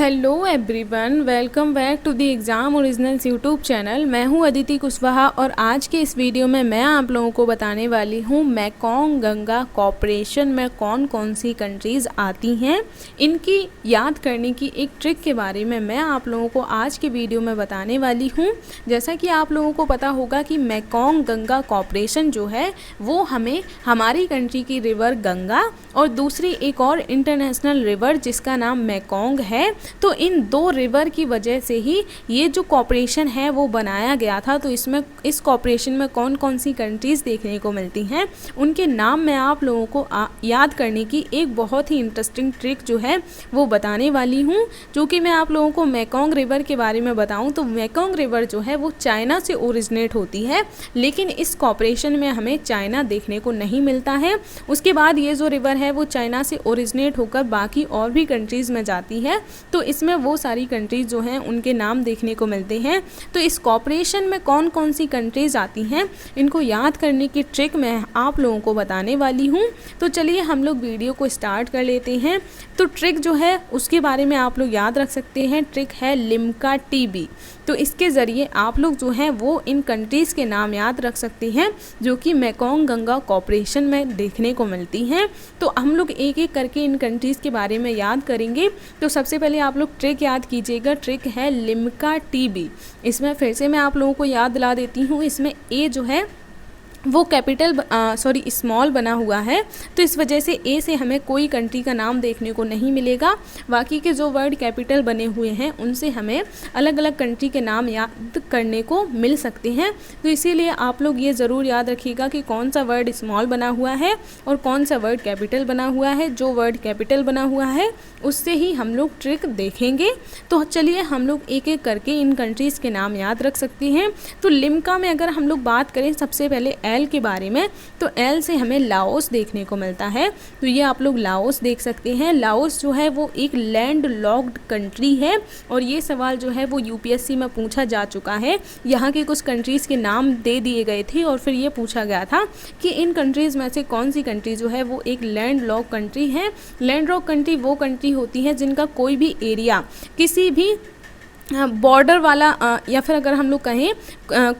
Hello everyone, welcome back to the exam originals YouTube channel. मैं हूं अदिति कुशवाहा और आज के इस वीडियो में मैं आप लोगों को बताने वाली हूं मेकोंग गंगा कॉरपोरेशन में कौन कौन सी कंट्रीज़ आती हैं। इनकी याद करने की एक ट्रिक के बारे में मैं आप लोगों को आज के वीडियो में बताने वाली हूं। जैसा कि आप लोगों को पता होगा कि मेकोंग गंगा कॉरपोरेशन जो है वो हमें हमारी कंट्री की रिवर गंगा और दूसरी एक और इंटरनेशनल रिवर जिसका नाम मेकोंग है, तो इन दो रिवर की वजह से ही ये जो कॉरपोरेशन है वो बनाया गया था। तो इस कॉरपोरेशन में कौन कौन सी कंट्रीज़ देखने को मिलती हैं, उनके नाम मैं आप लोगों को याद करने की एक बहुत ही इंटरेस्टिंग ट्रिक जो है वो बताने वाली हूँ। जो कि मैं आप लोगों को मेकोंग रिवर के बारे में बताऊँ तो मेकोंग रिवर जो है वो चाइना से ओरिजिनेट होती है, लेकिन इस कॉरपोरेशन में हमें चाइना देखने को नहीं मिलता है। उसके बाद ये जो रिवर है वो चाइना से ओरिजिनेट होकर बाकी और भी कंट्रीज़ में जाती है, तो इसमें वो सारी कंट्रीज़ जो हैं उनके नाम देखने को मिलते हैं। तो इस कॉरपोरेशन में कौन कौन सी कंट्रीज़ आती हैं, इनको याद करने की ट्रिक मैं आप लोगों को बताने वाली हूँ। तो चलिए हम लोग वीडियो को स्टार्ट कर लेते हैं। तो ट्रिक जो है उसके बारे में आप लोग याद रख सकते हैं। ट्रिक है लिम्का टीबी। तो इसके ज़रिए आप लोग जो हैं वो इन कंट्रीज़ के नाम याद रख सकते हैं जो कि मेकोंग गंगा कॉरपोरेशन में देखने को मिलती हैं। तो हम लोग एक एक करके इन कंट्रीज़ के बारे में याद करेंगे। तो सबसे पहले आप लोग ट्रिक याद कीजिएगा। ट्रिक है लिम्का टीबी। इसमें फिर से मैं आप लोगों को याद दिला देती हूँ। इसमें ए जो है वो कैपिटल स्मॉल बना हुआ है, तो इस वजह से ए से हमें कोई कंट्री का नाम देखने को नहीं मिलेगा। बाकी के जो वर्ड कैपिटल बने हुए हैं उनसे हमें अलग अलग कंट्री के नाम याद करने को मिल सकते हैं। तो इसीलिए आप लोग ये ज़रूर याद रखिएगा कि कौन सा वर्ड स्मॉल बना हुआ है और कौन सा वर्ड कैपिटल बना हुआ है। जो वर्ड कैपिटल बना हुआ है उससे ही हम लोग ट्रिक देखेंगे। तो चलिए हम लोग एक एक करके इन कंट्रीज़ के नाम याद रख सकते हैं। तो लिम्का में अगर हम लोग बात करें सबसे पहले एल के बारे में, तो एल से हमें लाओस देखने को मिलता है। तो ये आप लोग लाओस देख सकते हैं। लाओस जो है वो एक लैंड लॉक्ड कंट्री है और ये सवाल जो है वो यूपीएससी में पूछा जा चुका है। यहाँ के कुछ कंट्रीज़ के नाम दे दिए गए थे और फिर ये पूछा गया था कि इन कंट्रीज़ में से कौन सी कंट्री जो है वो एक लैंड लॉक कंट्री है। लैंड लॉक कंट्री वो कंट्री होती है जिनका कोई भी एरिया किसी भी बॉर्डर वाला या फिर अगर हम लोग कहें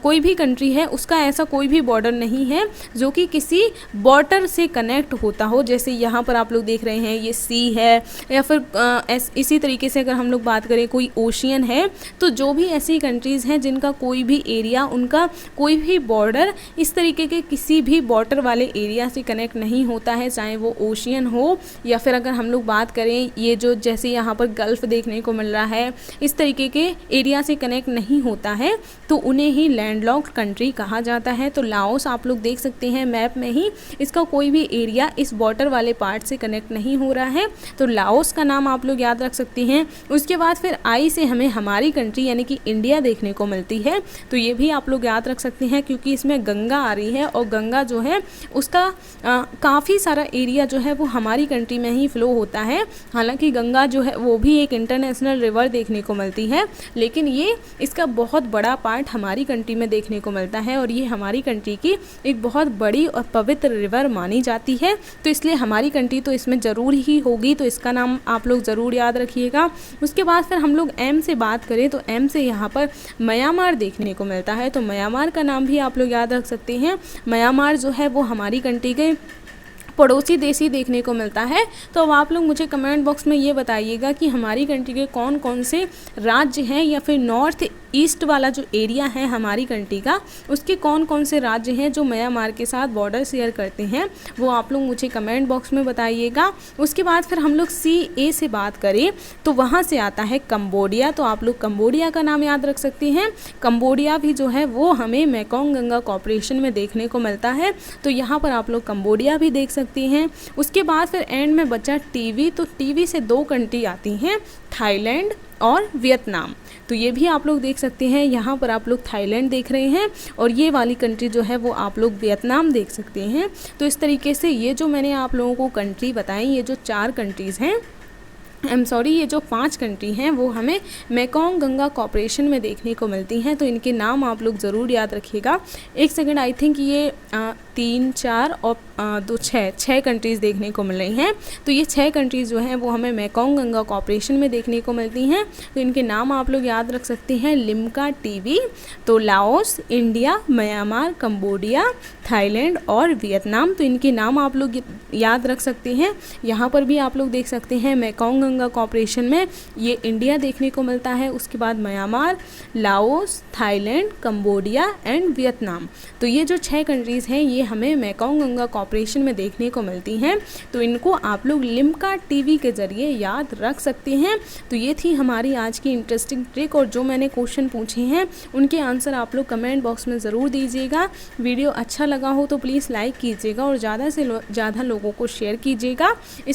कोई भी कंट्री है उसका ऐसा कोई भी बॉर्डर नहीं है जो कि किसी बॉर्डर से कनेक्ट होता हो। जैसे यहाँ पर आप लोग देख रहे हैं ये सी है, या फिर इसी तरीके से अगर हम लोग बात करें कोई ओशियन है। तो जो भी ऐसी कंट्रीज़ हैं जिनका कोई भी एरिया, उनका कोई भी बॉर्डर इस तरीके के किसी भी बॉर्डर वाले एरिया से कनेक्ट नहीं होता है, चाहे वो ओशियन हो या फिर अगर हम लोग बात करें ये जो जैसे यहाँ पर गल्फ़ देखने को मिल रहा है, इस तरीके के एरिया से कनेक्ट नहीं होता है, तो उन्हें ही लैंडलॉक्ड कंट्री कहा जाता है। तो लाओस आप लोग देख सकते हैं मैप में ही, इसका कोई भी एरिया इस बॉर्डर वाले पार्ट से कनेक्ट नहीं हो रहा है, तो लाओस का नाम आप लोग याद रख सकते हैं। उसके बाद फिर आई से हमें हमारी कंट्री यानी कि इंडिया देखने को मिलती है, तो ये भी आप लोग याद रख सकते हैं क्योंकि इसमें गंगा आ रही है और गंगा जो है उसका काफ़ी सारा एरिया जो है वो हमारी कंट्री में ही फ्लो होता है। हालांकि गंगा जो है वो भी एक इंटरनेशनल रिवर देखने को मिलती है, लेकिन ये इसका बहुत बड़ा पार्ट हमारी कंट्री में देखने को मिलता है और ये हमारी कंट्री की एक बहुत बड़ी और पवित्र रिवर मानी जाती है। तो इसलिए हमारी कंट्री तो इसमें ज़रूर ही होगी, तो इसका नाम आप लोग ज़रूर याद रखिएगा। उसके बाद फिर हम लोग एम से बात करें तो एम से यहाँ पर म्यांमार देखने को मिलता है, तो म्यांमार का नाम भी आप लोग याद रख सकते हैं। म्यांमार जो है वो हमारी कंट्री के पड़ोसी देश ही देखने को मिलता है। तो अब आप लोग मुझे कमेंट बॉक्स में ये बताइएगा कि हमारी कंट्री के कौन कौन से राज्य हैं या फिर नॉर्थ ईस्ट वाला जो एरिया है हमारी कंट्री का, उसके कौन कौन से राज्य हैं जो म्यांमार के साथ बॉर्डर शेयर करते हैं, वो आप लोग मुझे कमेंट बॉक्स में बताइएगा। उसके बाद फिर हम लोग सी ए से बात करें तो वहाँ से आता है कंबोडिया, तो आप लोग कंबोडिया का नाम याद रख सकते हैं। कंबोडिया भी जो है वो हमें मेकोंग गंगा कॉरपोरेशन में देखने को मिलता है, तो यहाँ पर आप लोग कंबोडिया भी देख सकते हैं। उसके बाद फिर एंड में बचा टीवी, तो टीवी से दो कंट्री आती हैं, थाईलैंड और वियतनाम, तो ये भी आप लोग देख सकते हैं। यहाँ पर आप लोग थाईलैंड देख रहे हैं और ये वाली कंट्री जो है वो आप लोग वियतनाम देख सकते हैं। तो इस तरीके से ये जो मैंने आप लोगों को कंट्री बताई, ये जो 4 कंट्रीज़ हैं, ये जो 5 कंट्री हैं वो हमें मेकोंग गंगा कॉरपोरेशन में देखने को मिलती हैं। तो इनके नाम आप लोग ज़रूर याद रखिएगा। एक सेकंड, आई थिंक ये 3, 4 और 2, 6 कंट्रीज़ देखने को मिल रही हैं। तो ये 6 कंट्रीज़ जो हैं वो हमें मेकोंग गंगा कॉर्पोरेशन में देखने को मिलती हैं। तो इनके नाम आप लोग याद रख सकते हैं, लिम्का टीवी, तो Laos, India, Myanmar, Cambodia, Thailand और वियतनाम। तो इनके नाम आप लोग याद रख सकते हैं। यहाँ पर भी आप लोग देख सकते हैं मेकोंग गंगा कॉर्पोरेशन में ये इंडिया देखने को मिलता है, उसके बाद Myanmar, Laos, Thailand, Cambodia and Vietnam. तो ये जो 6 कंट्रीज़ हैं ये हमें मेकोंग गंगा कॉर्पोरेशन में देखने को मिलती हैं। तो इनको आप लोग लिम्का टीवी के ज़रिए याद रख सकते हैं। तो ये थी हमारी आज की इंटरेस्टिंग ट्रिक, और जो मैंने क्वेश्चन पूछे हैं उनके आंसर आप लोग कमेंट बॉक्स में ज़रूर दीजिएगा। वीडियो अच्छा लगा हो तो प्लीज़ लाइक कीजिएगा और ज़्यादा से ज़्यादा लोगों को शेयर कीजिएगा,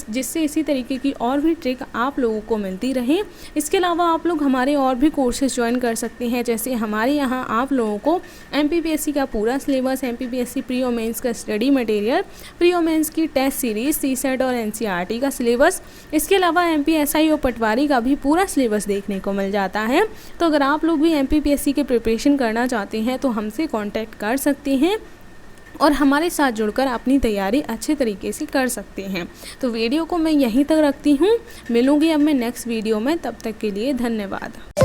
जिससे इसी तरीके की और भी ट्रिक आप लोगों को मिलती रहे। इसके अलावा आप लोग हमारे और भी कोर्सेज ज्वाइन कर सकते हैं, जैसे हमारे यहाँ आप लोगों को MPPSC का पूरा सिलेबस, MPPSC प्री और मेंस का स्टडी मटेरियल, प्री और मेंस की टेस्ट सीरीज, CSET और NCERT का सिलेबस, इसके अलावा MP SI और पटवारी का भी पूरा सिलेबस देखने को मिल जाता है। तो अगर आप लोग भी MPPSC की प्रिपरेशन करना चाहते हैं तो हमसे कांटेक्ट कर सकते हैं और हमारे साथ जुड़कर अपनी तैयारी अच्छे तरीके से कर सकते हैं। तो वीडियो को मैं यहीं तक रखती हूँ, मिलूँगी अब मैं नेक्स्ट वीडियो में, तब तक के लिए धन्यवाद।